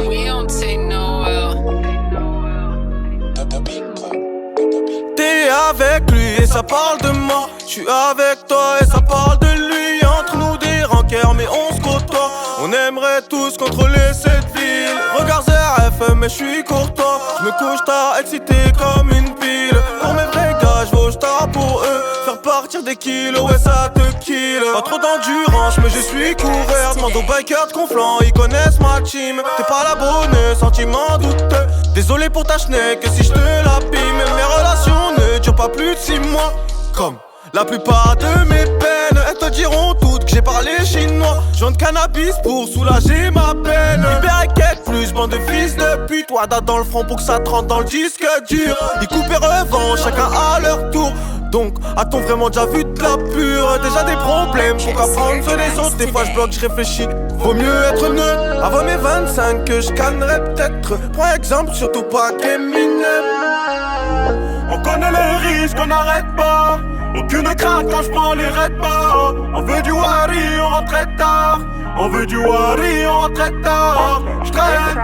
We don't take no L. T'es avec lui et ça parle de moi. J'suis avec toi et ça parle de lui. Entre nous des rancœurs mais on se côtoie. On aimerait tous contrôler cette ville. Regarde RF mais j'suis courtois. J'me couche tard excité comme une pile. Pour mes vrais gars j'vauge tard pour eux. Faire partir des kilos ouais ça te kill. Pas trop d'endurance mais je suis couvert. Demande aux bikers de Conflans, ils connaissent ma team. T'es pas la bonne, sentiment douteux. Désolé pour ta schneck si j'te l'abîme. Mes relations ne durent pas plus de 6 mois. Comme la plupart de mes peines, elles te diront toutes que j'ai parlé chinois. J'en de cannabis pour soulager ma peine. Libéré quête plus, bande de fils de pute. Wada dans le front pour que ça te rentre dans le disque dur. Ils coupent et revendent, chacun à leur tour. Donc, a-t-on vraiment déjà vu de la pure? Déjà des problèmes, faut qu'apprendre sur les autres. Des fois je bloque, je réfléchis, vaut mieux être neutre. Avant mes 25 que je cannerais peut-être. Prends exemple, surtout pas qu'Eminem. On connaît les risques, on n'arrête pas. Aucune crainte quand je prends les raids pas. On veut du wari, on rentre très tard. On veut du wari, on rentre très tard. J'traîne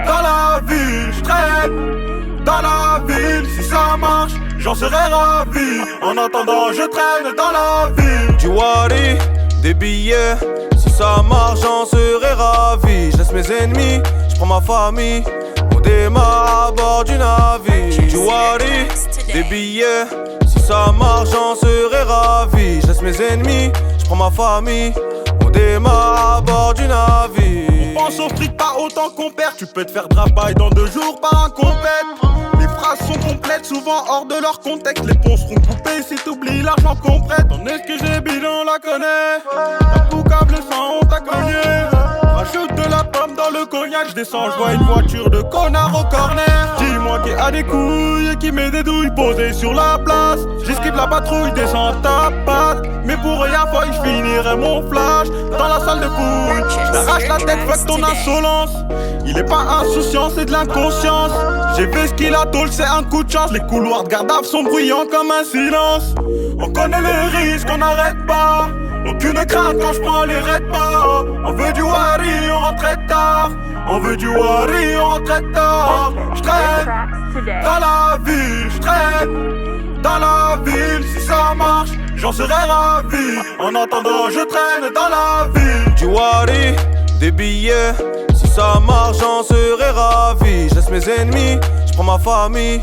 dans la ville, j'traîne dans la ville. Si ça marche, j'en serais ravi. En attendant, je traîne dans la ville. Du wari, des billets. Si ça marche, j'en serais ravi. Je laisse mes ennemis, je prends ma famille. On démarre à bord du navire. Du wari, des billets. Si ça marche, j'en serais ravi. Je laisse mes ennemis, je prends ma famille. On démarre à bord du navire. On pense au street pas autant qu'on perd. Tu peux te faire drapaille dans 2 jours par un compète. Les phrases sont complètes, souvent hors de leur contexte. Les ponts seront coupés si t'oublies l'argent qu'on prête. On est ce que j'ai bidon, on la connaît. T'as tout câble sans on t'a cogné. Rajoute de la pomme dans le cognac. J'descends, j'vois une voiture de connard au corner. Dis-moi qui a des couilles et qui met des douilles posées sur la place. J'esquive la patrouille, descends ta patte. Mais pour rien, fois je finirai mon flash dans la salle de couilles. J't'arrache la tête, fuck ton insolence. Il est pas insouciant, c'est de l'inconscience. J'ai fait ce qu'il a tôle, c'est un coup de chance. Les couloirs de garde à vue sont bruyants comme un silence. On connaît les risques, on n'arrête pas. Aucune crainte quand je prends les raids pas. On veut du wari, on rentre très tard. On veut du wari, on rentre très tard. J'traîne dans la ville, j'traîne dans la ville. Si ça marche, j'en serais ravi. En attendant, je traîne dans la ville. Du wari, des billets. Si ça marche, j'en serais ravi. Je laisse mes ennemis, je prends ma famille.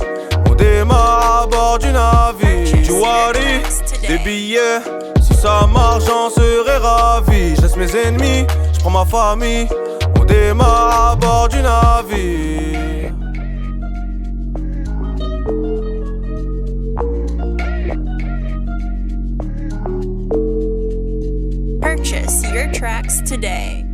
On démarre à bord du navire. Du wari, des billets. Si ça marche, j'en serais ravi. Je laisse mes ennemis, je prends ma famille. On démarre à bord du navire. Purchase your tracks today.